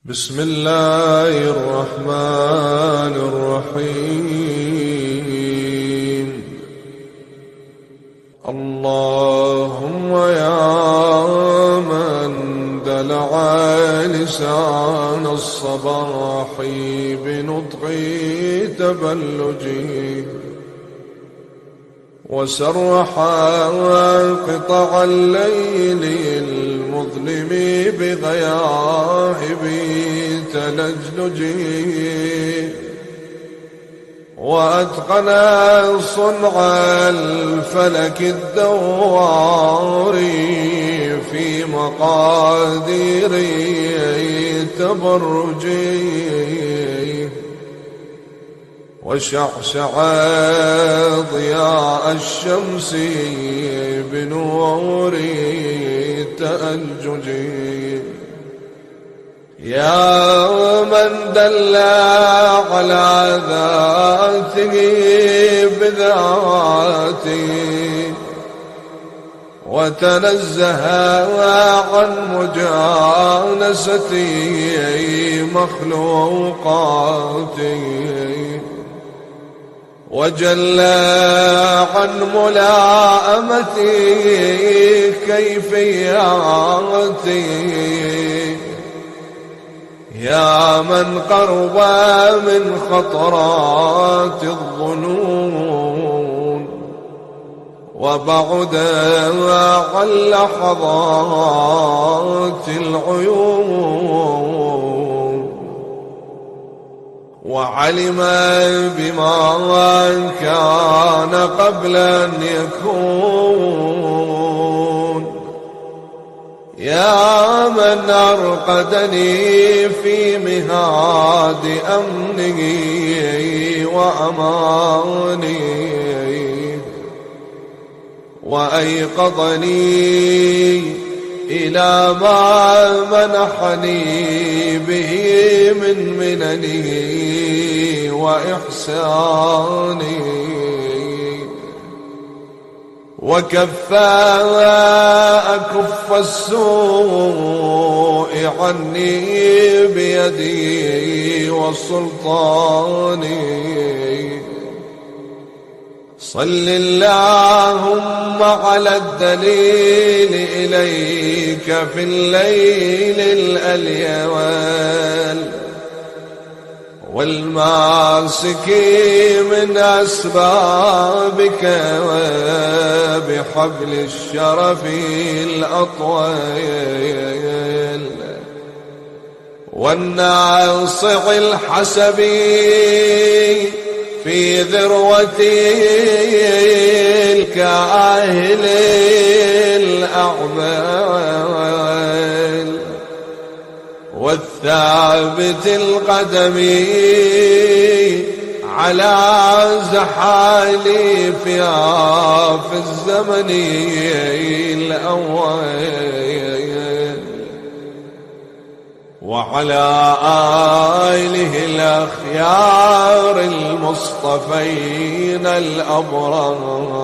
بسم الله الرحمن الرحيم. اللهم يا من دلع لسان الصباح بنطق تبلجه وسرح قطع الليل المظلم بغياهب تلجلجه وأتقن صنع الفلك الدوار في مقادير تبرجه وشعشع ضياء الشمس بنور تألجه يا من دل على ذاته بذاته وتنزه عن مجانسة مخلوقاته وجل عن ملائمة كيفياته يا من قرب من خطرات الظنون وبعد عن لحظات العيون وعلم بما كان قبل أن يكون يا من أرقدني في مهاد أمنه وأمانه وأيقظني إلى ما منحني به من مننه وإحسانه وكف أكف السوء عني بيدي وسلطاني صل اللهم على الدليل إليك في الليل الأليوال والماسك من أسبابك وبحبل الشرف الأطويل والناصع الحسبي في ذروة الكاهل الأعمال والثابت القدم على زحاليف في الزمن الأول وعلى آله الأخيار المصطفين الأبرار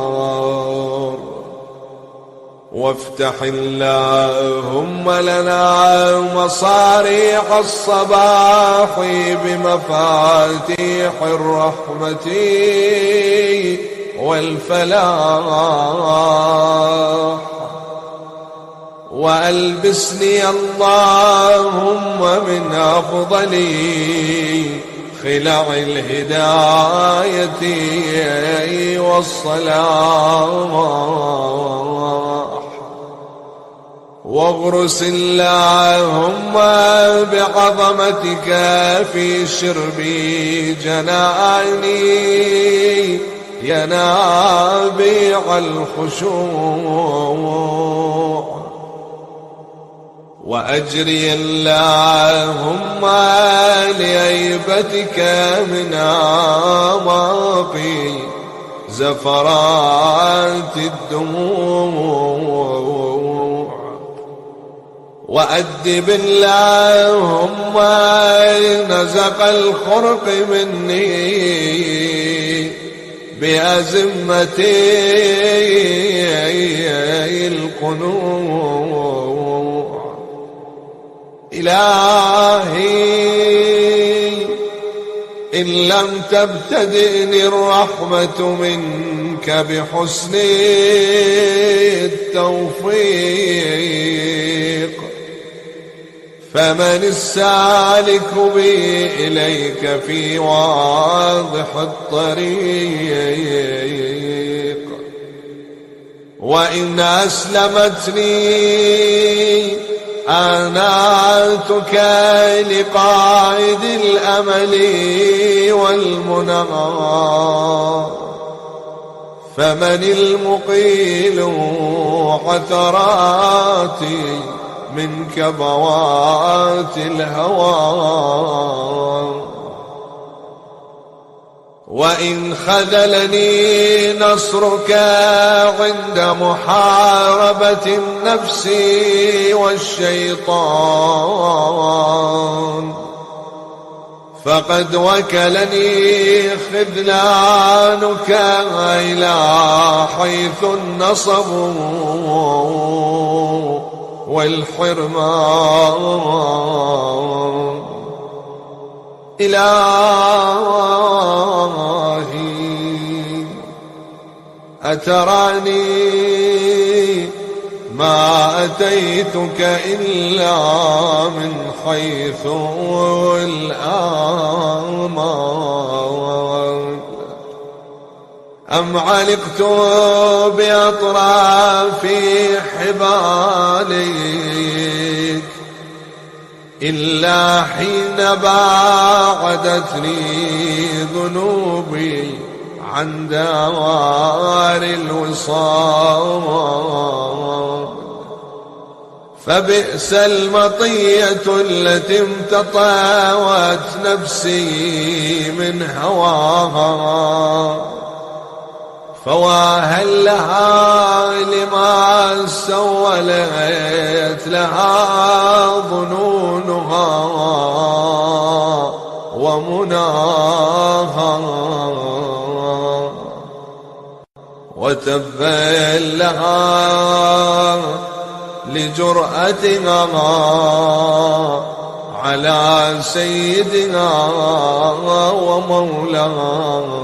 وافتح اللهم لنا مصاريح الصباح بمفاتيح الرحمة والفلاح وألبسني اللهم من أفضل خلع الهداية والصلاح واغرس اللهم بعظمتك في شربي جناني ينابيع الخشوع وأجري اللهم لهيبتك من أعماقي زفرات الدموع وأدب اللهم نزق الخرق مني بأزمة القنوع إلهي إن لم تبتدئني الرحمة منك بحسن التوفيق، فمن السالك بي إليك في واضح الطريق، وإن أسلمتني آناتك لقائد الأمل والمنى، فمن المقيل عثراتي من كبوات الهوى، وإن خذلني نصرك عند محاربة النفس والشيطان، فقد وكلني خذلانك إلى حيث النصب والحرمان. إلهي أتراني ما أتيتك إلا من حيث الآمان، أم علقت بأطراف حبالك إلا حين باعدتني ذنوبي عن دار الوصال، فبئس المطية التي امتطوت نفسي من هواها، فواهل لها لما سولت لها ظنونها ومناها، وتبا لها لجرأتها على سيدنا ومولاها.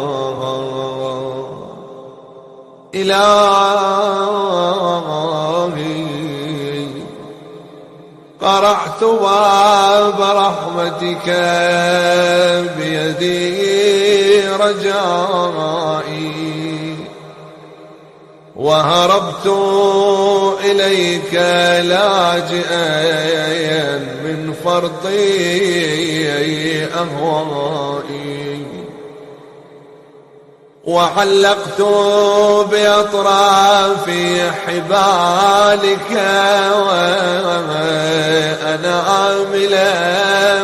إلهي قرعت باب رحمتك بيدي رجائي، وهربت إليك لاجئا من فرطي أهوائي، وعلقت بأطراف حبالك وأنا عاملا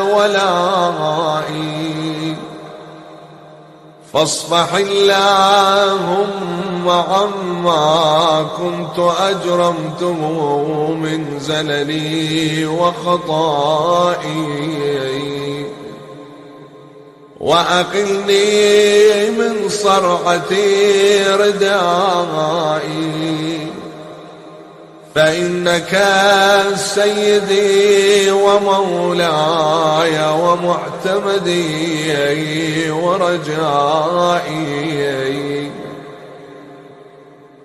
ولائي، فاصفح اللهم عما كنت أجرمته من زللي وخطائي، وأقلني من صرعة ردائي، فإنك سيدي ومولاي ومعتمدي ورجائي،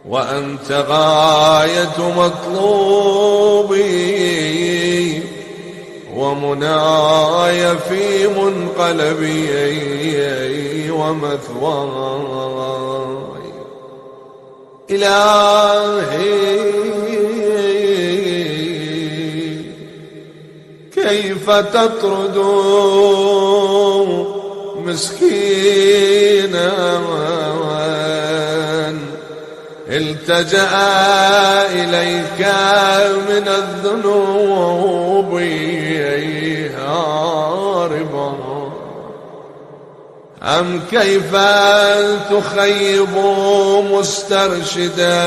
وأنت غاية مطلوبي ومناي في منقلبي ومثواي. إلهي كيف تطرد مسكينا التجأ إليك من الذنوب هاربا، أم كيف تخيب مسترشدا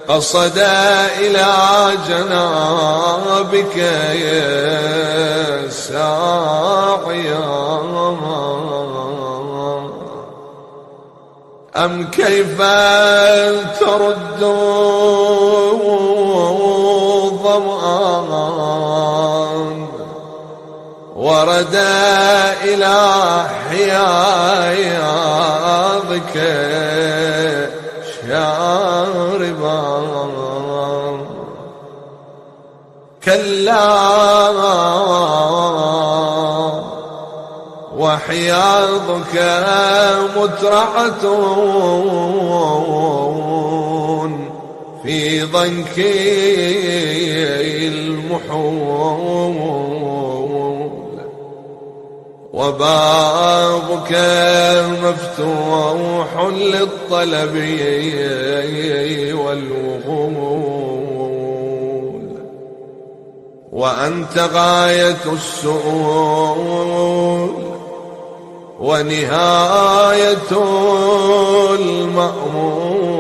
قصد إلى جنابك يا ساعيا، أم كيف ترد الظمآن ورد إلى حياضك شاربا كلا وحياضك مترعة في ضنك المحول وبابك مفتوح للطلب والوغول وأنت غاية السؤول ونهاية المأمول